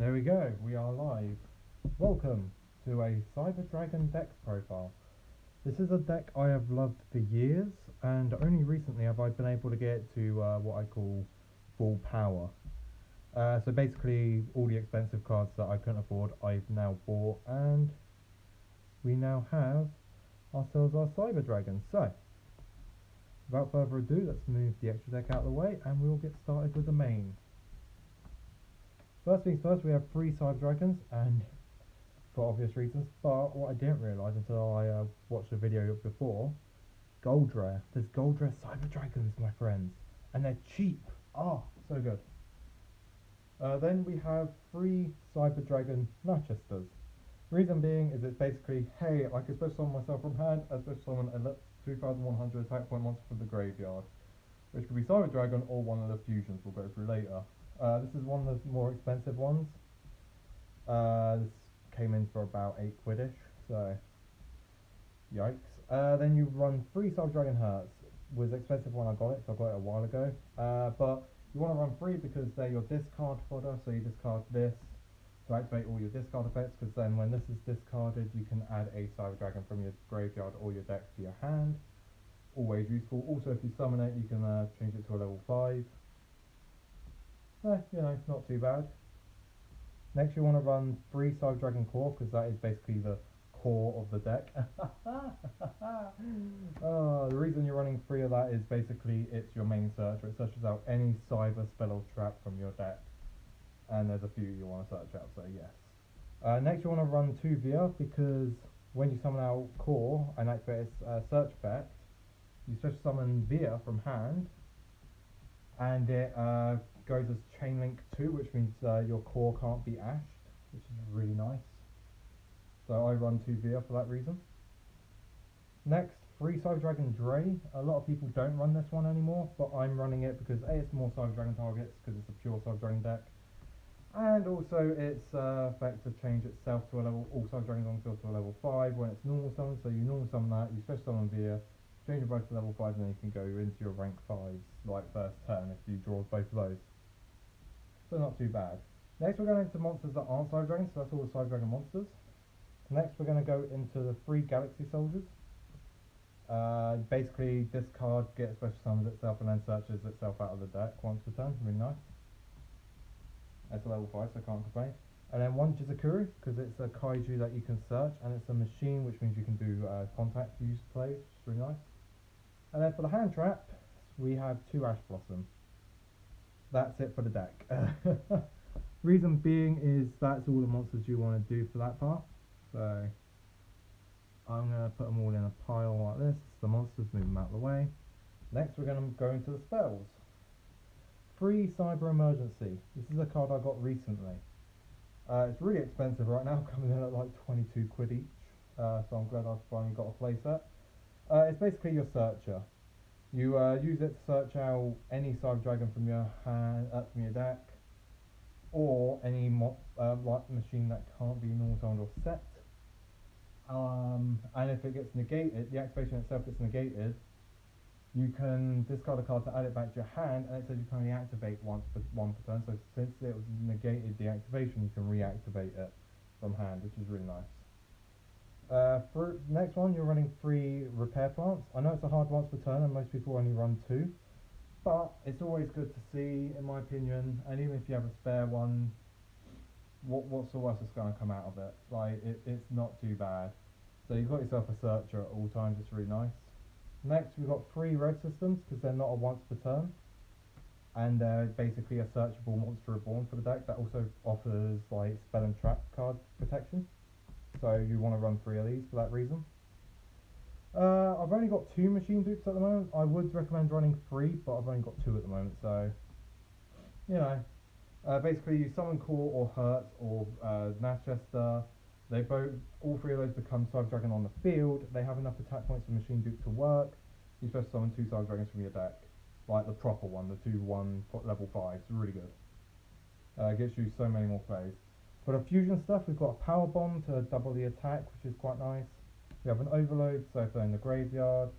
There we go, we are live. Welcome to a Cyber Dragon deck profile. This is a deck I have loved for years, and only recently have I been able to get to what I call full power. So basically, all the expensive cards that I couldn't afford, I've now bought, and we now have ourselves our Cyber Dragon. So, without further ado, let's move the extra deck out of the way, and we'll get started with the main. First things first, we have 3 Cyber Dragons, and for obvious reasons, but what I didn't realise until I watched the video before, gold rare. There's gold rare Cyber Dragons, my friends, and they're cheap. So good. Then we have 3 Cyber Dragon Natchesters. Reason being is it's basically, hey, I can special summon myself from hand, I special summon a 2100 attack point monster from the graveyard, which could be Cyber Dragon or one of the fusions we'll go through later. This is one of the more expensive ones. This came in for about 8 quid-ish, so yikes. Then you run 3 Cyber Dragon Hertz. Was expensive when I got it, so I got it a while ago. But you want to run 3 because they're your discard fodder, so you discard this to activate all your discard effects, because then when this is discarded, you can add a Cyber Dragon from your graveyard or your deck to your hand. Always useful. Also, if you summon it, you can change it to a level 5. Not too bad. Next, you want to run 3 Cyber Dragon Core, because that is basically the core of the deck. The reason you're running 3 of that is basically it's your main searcher. It searches out any cyber spell or trap from your deck, and there's a few you want to search out, so yes. Next, you want to run 2 Via, because when you summon out Core and activate its search effect, you special summon Via from hand, and it goes as Chain Link 2, which means your core can't be ashed, which is really nice. So I run 2 Via for that reason. Next, 3 Cyber Dragon Dre. A lot of people don't run this one anymore, but I'm running it because A, it's more Cyber Dragon targets, because it's a pure Cyber Dragon deck, and also its effect to change itself to a level, all Cyber Dragons on the field to a level 5 when it's normal summon, so you normal summon that, you special summon Via, change your both to level 5, and then you can go into your rank 5s, like first turn if you draw both of those. So not too bad. Next we're going into monsters that aren't Cyber Dragons, so that's all the Cyber Dragon monsters. Next we're going to go into the 3 Galaxy Soldiers. Basically this card gets special summons itself and then searches itself out of the deck once per turn, really nice. That's a level 5, so I can't complain. And then 1 Jizakuru, because it's a kaiju that you can search, and it's a machine, which means you can do contact use plays, which is really nice. And then for the hand trap, we have 2 Ash Blossom. That's it for the deck. Reason being is that's all the monsters you want to do for that part. So I'm going to put them all in a pile like this. The monsters, move them out of the way. Next we're going to go into the spells. 3 Cyber Emergency. This is a card I got recently. It's really expensive right now, coming in at like 22 quid each. So I'm glad I've finally got a playset. It's basically your searcher. You use it to search out any Cyber Dragon from your hand, from your deck, or any like machine that can't be normal summoned or set. And if it gets negated, the activation itself gets negated, you can discard a card to add it back to your hand, and it says you can only activate one per turn. So since it was negated the activation, you can reactivate it from hand, which is really nice. For next one, you're running 3 Repair Plants. I know it's a hard once per turn, and most people only run 2, but it's always good to see, in my opinion. And even if you have a spare one, what's the worst that's going to come out of it? Like it's not too bad. So you've got yourself a searcher at all times. It's really nice. Next, we've got 3 Red Systems, because they're not a once per turn, and they're basically a searchable monster reborn for the deck that also offers like spell and trap card protection. So you want to run 3 of these for that reason. I've only got 2 machine dupes at the moment. I would recommend running 3, but I've only got 2 at the moment, so basically you summon Core or Hertz or Natchester. All 3 of those become Cyber Dragon on the field. They have enough attack points for machine dupe to work. You special summon 2 Cyber Dragons from your deck, like the proper one, the 2/1 level 5. It's really good. Gets you so many more plays. For the fusion stuff, we've got a Power Bomb to double the attack, which is quite nice. We have an Overload, so if they're in the graveyard,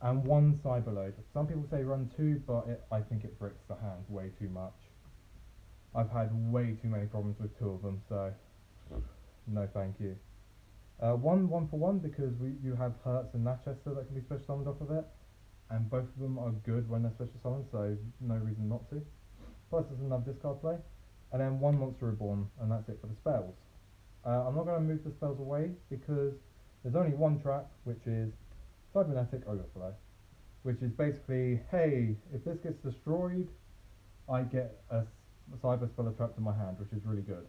and 1 Cyberload. Some people say run 2, but I think it bricks the hand way too much. I've had way too many problems with two of them, so no thank you. One for one because you have Hertz and Natchester that can be special summoned off of it, and both of them are good when they're special summoned, so no reason not to. Plus there's another discard play, and then one Monster Reborn, and that's it for the spells. I'm not going to move the spells away because there's only one trap, which is Cybernetic Overflow, which is basically, hey, if this gets destroyed, I get a Cyber Speller trapped in my hand, which is really good.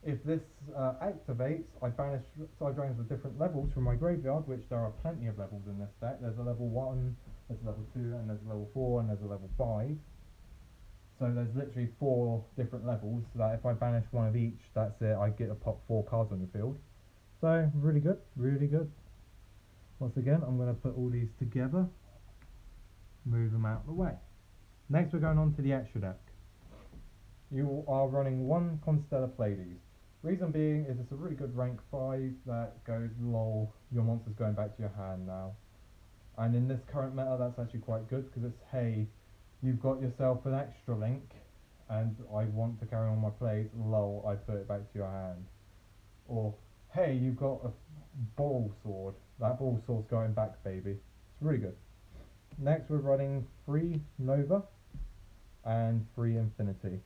If this activates, I banish Cyber Dragons with different levels from my graveyard, which there are plenty of levels in this deck. There's a level 1, there's a level 2, and there's a level 4, and there's a level 5. So there's literally 4 different levels, so that if I banish one of each, that's it, I get to pop 4 cards on your field. So, really good, really good. Once again, I'm going to put all these together, move them out of the way. Next we're going on to the extra deck. You are running one Constellar Pleiades. Reason being is it's a really good rank 5 that goes, lol, your monster's going back to your hand now. And in this current meta that's actually quite good because it's, hey, you've got yourself an extra link and I want to carry on my plays, lol, I put it back to your hand. Or, hey, you've got a Boral Sword, that Boral Sword's going back, baby. It's really good. Next we're running 3 Nova and 3 Infinity.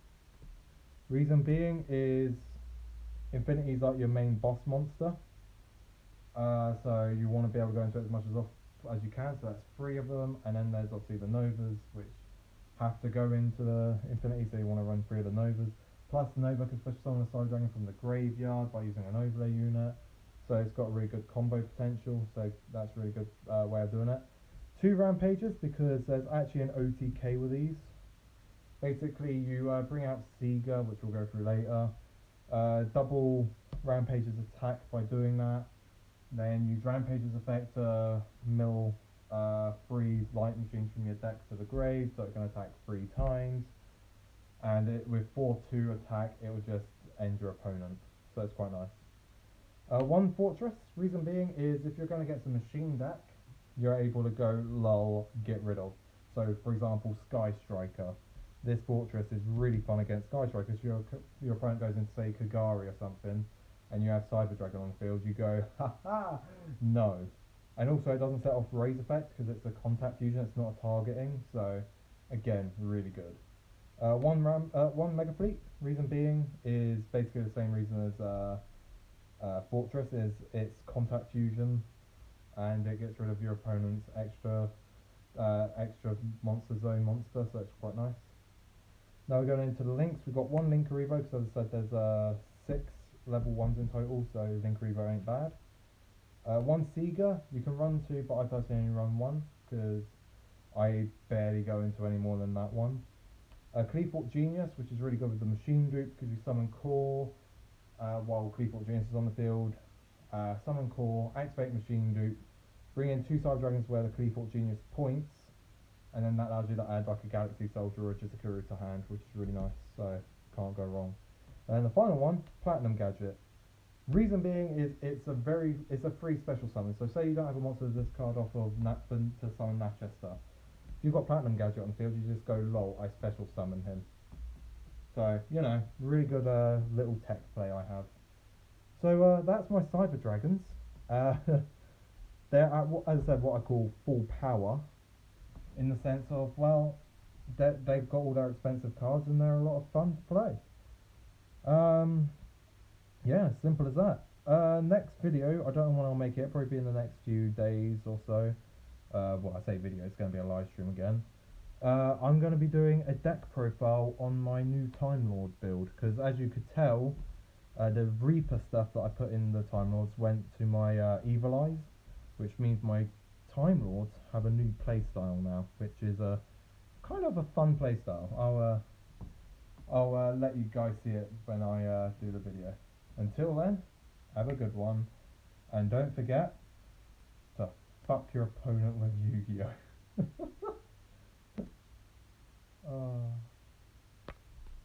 Reason being is Infinity is like your main boss monster, so you want to be able to go into it as much as you can, so that's 3 of them, and then there's obviously the Novas, which have to go into the Infinity, so you want to run 3 of the Novas, plus Nova can special summon a Cyber Dragon from the graveyard by using an overlay unit, so it's got a really good combo potential, so that's a really good way of doing it. 2 Rampages, because there's actually an OTK with these. Basically, you bring out Seeger, which we'll go through later. Double Rampage's attack by doing that. Then use Rampage's effect to mill 3 light machines from your deck to the grave, so it can attack 3 times. And with 4-2 attack, it will just end your opponent. So it's quite nice. 1 Fortress, reason being is if you're going to get some machine deck, you're able to go lull, get rid of. So for example, Sky Striker. This Fortress is really fun against Sky Striker because your opponent goes into, say, Kagari or something, and you have Cyber Dragon on the field, you go, haha, no. And also it doesn't set off Raise effect because it's a contact fusion, it's not a targeting, so again, really good. One Mega Fleet, reason being is basically the same reason as Fortress, is it's contact fusion, and it gets rid of your opponent's extra monster zone monster, so it's quite nice. Now we're going into the links. We've got 1 Linkuriboh, because as I said there's 6 level 1s in total, so Linkuriboh ain't bad. 1 Seeger, you can run 2, but I personally only run 1, because I barely go into any more than that one. Cleethorpes Genius, which is really good with the machine dupe, because you summon Core while Cleethorpes Genius is on the field. Summon Core, activate machine dupe, bring in 2 Cyber Dragons where the Cleethorpes Genius points, and then that allows you to add like a Galaxy Soldier or a Jizakuru to hand, which is really nice, so can't go wrong. And then the final one, Platinum Gadget. Reason being is it's a free special summon, so say you don't have a monster to discard off of to summon Natchester. If you've got Platinum Gadget on the field, you just go, lol, I special summon him. So, you know, really good little tech play I have. So that's my Cyber Dragons. They're at, as I said, what I call full power, in the sense of, well, they've got all their expensive cards and they're a lot of fun to play. Yeah, simple as that. Next video, I don't know when I'll make it, probably be in the next few days or so. Well, I say video, it's going to be a live stream again. I'm going to be doing a deck profile on my new Time Lord build, because as you could tell, the Reaper stuff that I put in the Time Lords went to my Evil Eyes, which means my Time Lords have a new playstyle now, which is a kind of a fun playstyle. I'll let you guys see it when I do the video. Until then, have a good one, and don't forget to fuck your opponent with Yu-Gi-Oh!